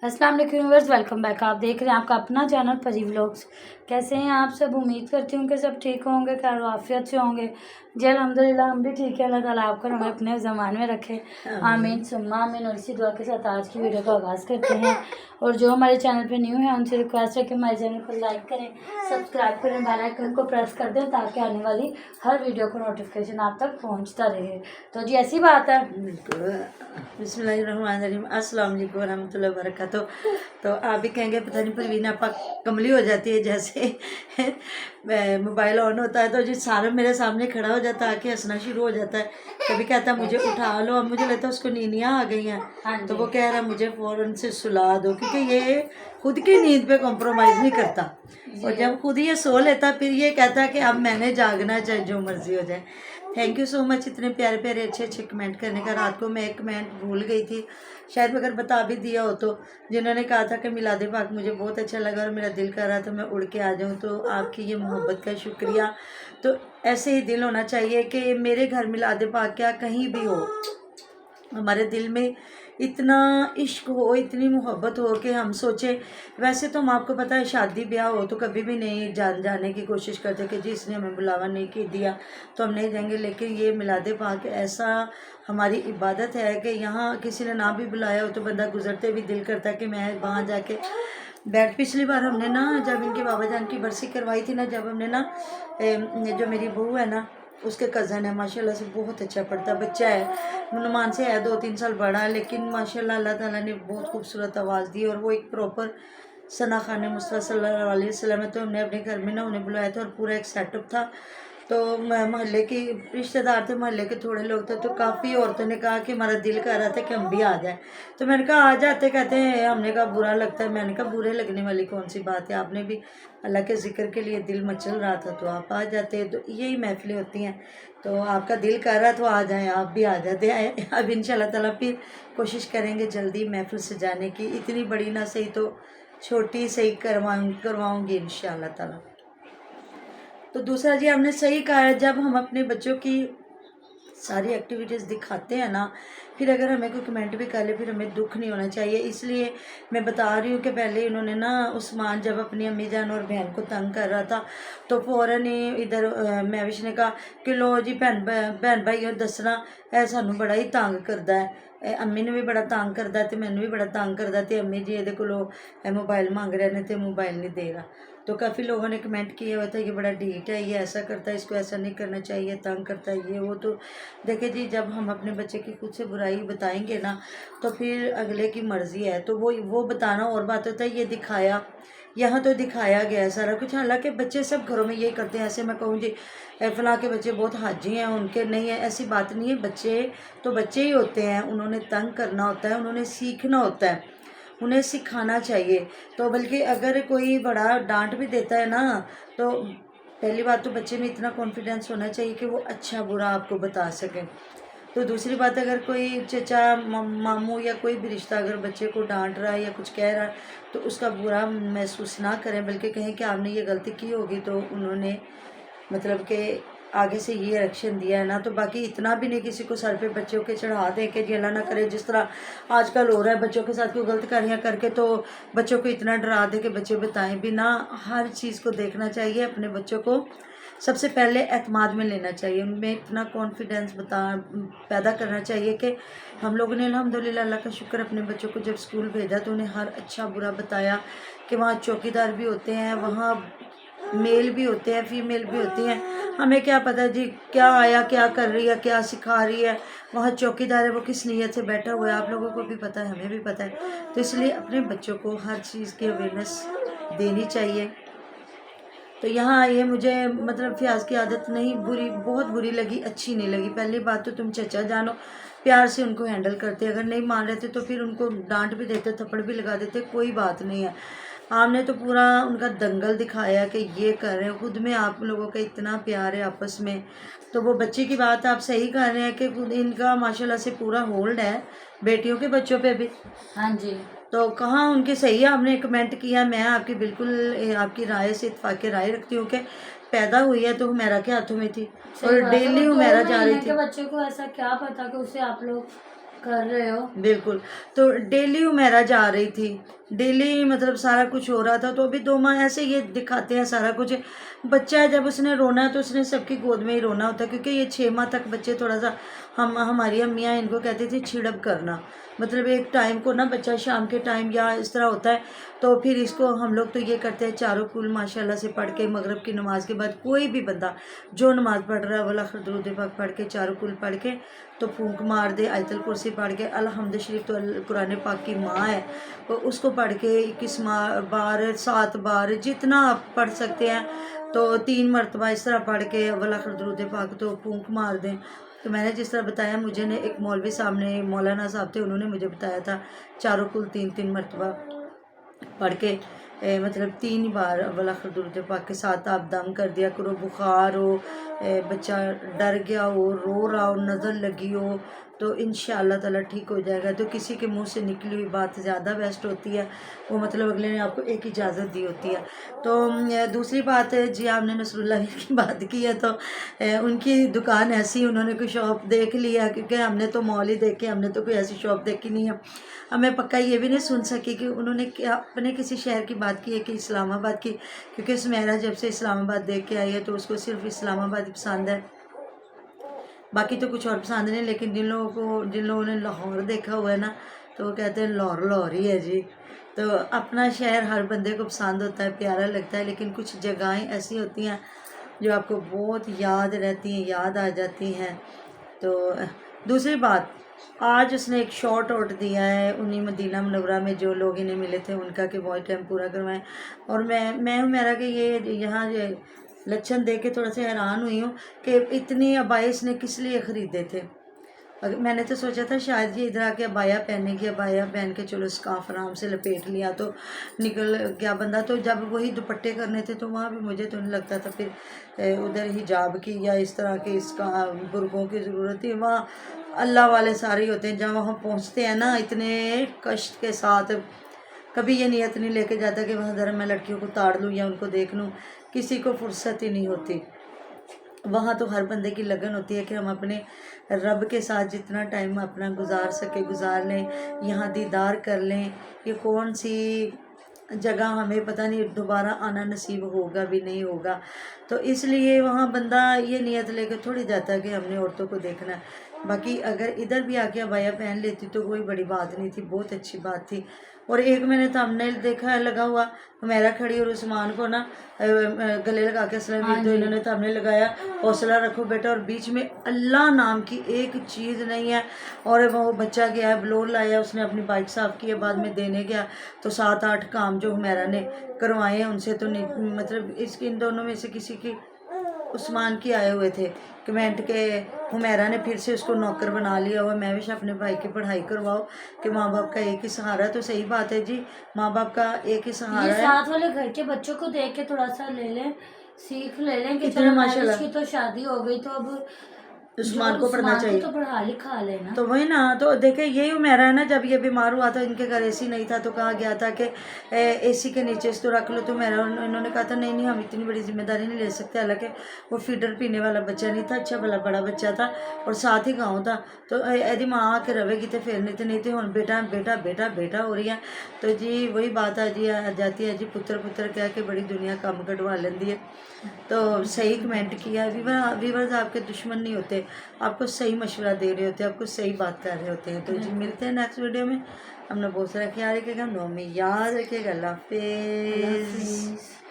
अस्सलाम वालेकुम viewers, welcome back. आप देख रहे हैं आपका अपना चैनल परी व्लॉग्स। कैसे हैं आप सब? उम्मीद करती हूँ कि सब ठीक होंगे, खैर आफियत से होंगे। जी अल्हम्दुलिल्लाह हम भी ठीक है। अल्लाह ताला आपको हमें अपने ज़मान में रखे, आमीन सुम्मा आमीन। और इसी दुआ के साथ आज की वीडियो का आगाज़ करते हैं। और जो हमारे चैनल पे न्यू है उनसे रिक्वेस्ट है कि हमारे चैनल को लाइक करें, सब्सक्राइब करें, बेल आइकन को प्रेस कर दें ताकि आने वाली हर वीडियो को नोटिफिकेशन आप तक पहुँचता रहे। तो जी ऐसी बात है। बिस्मिल्लाहिर्रहमानिर्रहीम, अस्सलाम वालेकुम वरहमतुल्लाहि वबरकातुहू। तो आप भी कहेंगे पता नहीं परवीन आपा कमली हो जाती है जैसे मोबाइल ऑन होता है तो जी सारा मेरे सामने खड़ा हो जाता है, आके हंसना शुरू हो जाता है। कभी कहता है मुझे उठा लो, अब मुझे लगता है उसको नींदियाँ आ गई हैं तो वो कह रहा है मुझे फ़ौरन से सुला दो, क्योंकि ये खुद की नींद पे कॉम्प्रोमाइज़ नहीं करता। और जब खुद ये सो लेता फिर ये कहता है कि अब मैंने जागना, चाहे जो मर्जी हो जाए। थैंक यू सो मच इतने प्यारे प्यारे अच्छे अच्छे कमेंट करने का। रात को मैं एक कमेंट भूल गई थी, शायद अगर बता भी दिया हो तो, जिन्होंने कहा था कि मिलादे पाक मुझे बहुत अच्छा लगा और मेरा दिल कर रहा था मैं उड़ के आ जाऊं। तो आपकी ये मोहब्बत का शुक्रिया। तो ऐसे ही दिल होना चाहिए कि मेरे घर मिलादे पाक क्या कहीं भी हो, हमारे दिल में इतना इश्क हो, इतनी मोहब्बत हो कि हम सोचे। वैसे तो हम आपको पता है शादी ब्याह हो तो कभी भी नहीं जाने की कोशिश करते कि जी इसने हमें बुलावा नहीं की दिया तो हम नहीं जाएंगे। लेकिन ये मिलादे पाक ऐसा हमारी इबादत है कि यहाँ किसी ने ना भी बुलाया हो तो बंदा गुजरते भी दिल करता है कि मैं वहाँ जाके बैठ। पिछली बार हमने ना जब इनके बाबा जान की बरसी करवाई थी ना, जब हमने ना जो मेरी बहू है ना उसके कज़न है, माशाल्लाह से बहुत अच्छा पढ़ता बच्चा है, नुमान से है 2-3 साल बड़ा है, लेकिन माशाल्लाह अल्लाह ताला ने बहुत खूबसूरत आवाज़ दी और वो एक प्रॉपर सना खान मुस्तफ़ा सल्लल्लाहु अलैहि वसल्लम है। तो हमने अपने घर में ना उन्हें बुलाया था और पूरा एक सेटअप था। तो मोहल्ले की रिश्तेदार थे, मोहल्ले के थोड़े लोग थे, तो काफ़ी औरतों ने कहा कि हमारा दिल कर रहा था कि हम भी आ जाए। तो मैंने कहा आ जाते, कहते हैं हमने कहा बुरा लगता है। मैंने कहा बुरे लगने वाली कौन सी बात है, आपने भी अल्लाह के ज़िक्र के लिए दिल मचल रहा था तो आप आ जाते। तो यही महफिलें होती हैं, तो आपका दिल कर रहा तो आ जाएं, आप भी आ जाते हैं। अब इंशाल्लाह ताला फिर कोशिश करेंगे जल्दी महफिल से जाने की, इतनी बड़ी ना सही तो छोटी सही करवाऊँगी इंशाल्लाह ताला। तो दूसरा जी आपने सही कहा है, जब हम अपने बच्चों की सारी एक्टिविटीज़ दिखाते हैं ना, फिर अगर हमें कोई कमेंट भी कर ले फिर हमें दुख नहीं होना चाहिए। इसलिए मैं बता रही हूँ कि पहले इन्होंने ना उस्मान जब अपनी अम्मी जान और बहन को तंग कर रहा था तो फ़ौरन ही इधर महविश ने कहा कि लो जी भैन भाई और दसना है सानू बड़ा ही तंग करता है, अम्मी ने भी बड़ा तंग करता है तो मैंने भी बड़ा तंग करता है, अम्मी जी ये को मोबाइल मांग रहे हैं तो मोबाइल नहीं दे रहा। तो काफ़ी लोगों ने कमेंट किया हुआ था ये बड़ा ढीठ है, ये ऐसा करता है, इसको ऐसा नहीं करना चाहिए, तंग करता है ये वो। तो देखिए जी जब हम अपने बच्चे की खुद से बुराई बताएंगे ना तो फिर अगले की मर्ज़ी है, तो वो बताना और बात होता है। ये दिखाया, यहाँ तो दिखाया गया है सारा कुछ, हालांकि बच्चे सब घरों में यही करते हैं। ऐसे मैं कहूँ जी फलां के बच्चे बहुत हाजी हैं उनके नहीं है, ऐसी बात नहीं है। बच्चे तो बच्चे ही होते हैं, उन्होंने तंग करना होता है, उन्होंने सीखना होता है, उन्हें सिखाना चाहिए। तो बल्कि अगर कोई बड़ा डांट भी देता है ना तो पहली बात तो बच्चे में इतना कॉन्फिडेंस होना चाहिए कि वो अच्छा बुरा आपको बता सके। तो दूसरी बात अगर कोई चचा मामू या कोई भी रिश्ता अगर बच्चे को डांट रहा है या कुछ कह रहा है तो उसका बुरा महसूस ना करें, बल्कि कहें कि आपने ये गलती की होगी तो उन्होंने मतलब कि आगे से ये एक्शन दिया है ना। तो बाकी इतना भी नहीं किसी को सर पे बच्चों के चढ़ा दे के जी अल्लाह ना करे जिस तरह आजकल हो रहा है बच्चों के साथ कोई गलत कार्य करके तो बच्चों को इतना डरा दे कि बच्चे बताएं भी ना। हर चीज़ को देखना चाहिए, अपने बच्चों को सबसे पहले एतमाद में लेना चाहिए, उनमें इतना कॉन्फिडेंस पैदा करना चाहिए कि हम लोगों ने अल्हम्दुलिल्लाह अल्लाह का शुक्र अपने बच्चों को जब स्कूल भेजा तो उन्हें हर अच्छा बुरा बताया कि वहाँ चौकीदार भी होते हैं, वहाँ मेल भी होते हैं, फीमेल भी होती हैं। हमें क्या पता जी क्या आया, क्या कर रही है, क्या सिखा रही है, वहाँ चौकीदार है वो किस नीयत से बैठा हुआ है, आप लोगों को भी पता है, हमें भी पता है। तो इसलिए अपने बच्चों को हर चीज़ की अवेयरनेस देनी चाहिए। तो यहाँ ये मुझे मतलब फ्याज की आदत नहीं बुरी, बहुत बुरी लगी, अच्छी नहीं लगी। पहली बात तो तुम चचा जानो प्यार से उनको हैंडल करते, अगर नहीं मान रहे थे तो फिर उनको डांट भी देते, थप्पड़ भी लगा देते, कोई बात नहीं है। आपने तो पूरा उनका दंगल दिखाया कि ये कर रहे हैं, खुद में आप लोगों का इतना प्यार है आपस में। तो वो बच्चे की बात आप सही कर रहे हैं कि खुद इनका माशाल्लाह से पूरा होल्ड है बेटियों के बच्चों पे भी। हाँ जी, तो कहाँ उनकी सही है, आपने कमेंट किया, मैं आपकी बिल्कुल आपकी राय से इत्तेफाक की राय रखती हूँ कि पैदा हुई है तो हुमैरा के हाथों में थी और सही बात है। डेली वो 2 हुमैरा जा रही महीने के थी। बच्चे को ऐसा क्या पता कि उसे आप लोग कर रहे हो। बिल्कुल। तो डेली उमेरा जा रही थी, डेली मतलब सारा कुछ हो रहा था। तो अभी 2 माह ऐसे ये दिखाते हैं सारा कुछ। बच्चा है, जब उसने रोना है तो उसने सबकी गोद में ही रोना होता है, क्योंकि ये 6 माह तक बच्चे थोड़ा सा, हमारी अम्मियाँ इनको कहती थी छिड़प करना, मतलब एक टाइम को ना बच्चा शाम के टाइम या इस तरह होता है, तो फिर इसको हम लोग तो ये करते हैं चारों कुल माशाल्लाह से पढ़ के, मगरिब की नमाज के बाद कोई भी बंदा जो नमाज पढ़ रहा है वला दरूद पाक पढ़ के, चारों कुल पढ़ के, तो फूंक मार दे, आयतल कुर्सी पढ़ के, अलहम्द शरीफ तो कुरान पाक की माँ है, तो उसको पढ़ के 21 बार 7 बार जितना आप पढ़ सकते हैं, तो 3 मरतबा इस तरह पढ़ के वला दरूद पाक तो फूंक मार दें। तो मैंने जिस तरह बताया, मुझे ने एक मौलवी सामने, मौलाना साहब थे, उन्होंने मुझे बताया था चारों कुल 3-3 मरतबा पढ़ के मतलब 3 बार वला दरूद पाक के साथ आप दम कर दिया करो। बुखार हो, बच्चा डर गया हो, रो रहा हो, नज़र लगी हो, तो इंशाअल्लाह ताला ठीक हो जाएगा। तो किसी के मुंह से निकली हुई बात ज़्यादा बेस्ट होती है, वो मतलब अगले ने आपको एक इजाज़त दी होती है। तो दूसरी बात है जी, आपने नसरुल्लाह की बात की है, तो उनकी दुकान ऐसी, उन्होंने कोई शॉप देख लिया, क्योंकि हमने तो मॉल ही देखे, हमने तो कोई ऐसी शॉप देखी नहीं है। अब मैं पक्का ये भी नहीं सुन सकी कि उन्होंने क्या अपने किसी शहर की बात की है कि इस्लामाबाद की, क्योंकि सुमेरा जब से इस्लामाबाद देख के आई है तो उसको सिर्फ इस्लामाबाद ही पसंद है, बाकी तो कुछ और पसंद नहीं। लेकिन जिन लोगों ने लाहौर देखा हुआ है ना, तो वो कहते हैं लाहौर लाहौर ही है जी। तो अपना शहर हर बंदे को पसंद होता है, प्यारा लगता है, लेकिन कुछ जगहें ऐसी होती हैं जो आपको बहुत याद रहती हैं, याद आ जाती हैं। तो दूसरी बात, आज उसने एक शॉर्ट आउट दिया है उन्हीं मदीना मुनव्वरा में जो लोग इन्हें मिले थे उनका, कि वॉइस टाइम पूरा करवाएं। और मैं मेरा कि ये यहाँ लक्षण देख के थोड़ा सा हैरान हुई हूँ कि इतनी अबाया इसने किस लिए ख़रीदे थे। मैंने तो सोचा था शायद ये इधर आके अबाया पहनेगी, अबाया पहन के चलो स्कार्फ आराम से लपेट लिया तो निकल गया बंदा। तो जब वही दुपट्टे करने थे तो वहाँ भी मुझे तो नहीं लगता था फिर उधर हिजाब की या इस तरह के इसका बुर्कों की ज़रूरत थी। वहाँ अल्लाह वाले सारे ही होते हैं, जब वहाँ पहुँचते हैं ना इतने कष्ट के साथ, कभी ये नियत नहीं लेके जाता कि वहाँ ज़रा मैं लड़कियों को ताड़ लूँ या उनको देख लूँ, किसी को फुर्सत ही नहीं होती। वहाँ तो हर बंदे की लगन होती है कि हम अपने रब के साथ जितना टाइम अपना गुजार सके गुजार लें, यहाँ दीदार कर लें। ये कौन सी जगह हमें पता नहीं दोबारा आना नसीब होगा भी नहीं होगा, तो इसलिए वहाँ बंदा ये नियत लेकर थोड़ी जाता है कि हमने औरतों को देखना है। बाकी अगर इधर भी आके अबाया पहन लेती तो कोई बड़ी बात नहीं थी, बहुत अच्छी बात थी। और एक मैंने थंबनेल देखा है लगा हुआ, मेरा खड़ी और उस्मान को ना गले लगा के असलम तो इन्होंने थंबनेल लगाया, हौसला रखो बेटा, और बीच में अल्लाह नाम की एक चीज़ नहीं है। और वो बच्चा गया है, ब्लोर लाया, उसने अपनी बाइक साफ़ की है, बाद में देने गया तो 7-8 काम जो हुमैरा ने करवाए हैं उनसे तो नहीं, मतलब इसकी इन दोनों में से किसी की, उस्मान की आए हुए थे कमेंट के हुमैरा ने फिर से उसको नौकर बना लिया हुआ। मैं भी अपने भाई की पढ़ाई करवाओ कि माँ बाप का एक ही सहारा। तो सही बात है जी, माँ बाप का एक ही सहारा है। साथ वाले घर के बच्चों को देख के थोड़ा सा ले लें, सीख ले लें कि इतने चलो माशाल्लाह की तो शादी हो गई तो अब उस्मान को पढ़ना चाहिए, तो पढ़ा लिखा लेना। तो वही ना। तो देखे यही उमेरा है ना, जब ये बीमार हुआ था इनके घर एसी नहीं था तो कहा गया था कि एसी के नीचे इसको रख लो। तो मेरा इन्होंने कहा था नहीं नहीं हम इतनी बड़ी जिम्मेदारी नहीं ले सकते। हालांकि वो फीडर पीने वाला बच्चा नहीं था, अच्छा भला बड़ा बच्चा था और साथ ही गाँव था। तो यदि माँ आके रवेगी तो फिर नहीं तो हम बेटा बेटा बेटा बेटा हो रही है। तो जी वही बात आ जाती है जी, पुत्र पुत्र कह के बड़ी दुनिया कम कटवा लेंदी है। तो सही कमेंट किया। वीवर्स आपके दुश्मन नहीं होते, आपको सही मशवरा दे रहे होते हैं, आपको सही बात कर रहे होते हैं। तो जी मिलते हैं नेक्स्ट वीडियो में। हमने बहुत सारा ख्याल रखिएगा, हमें याद रखिएगा। अल्लाह हाफिज़।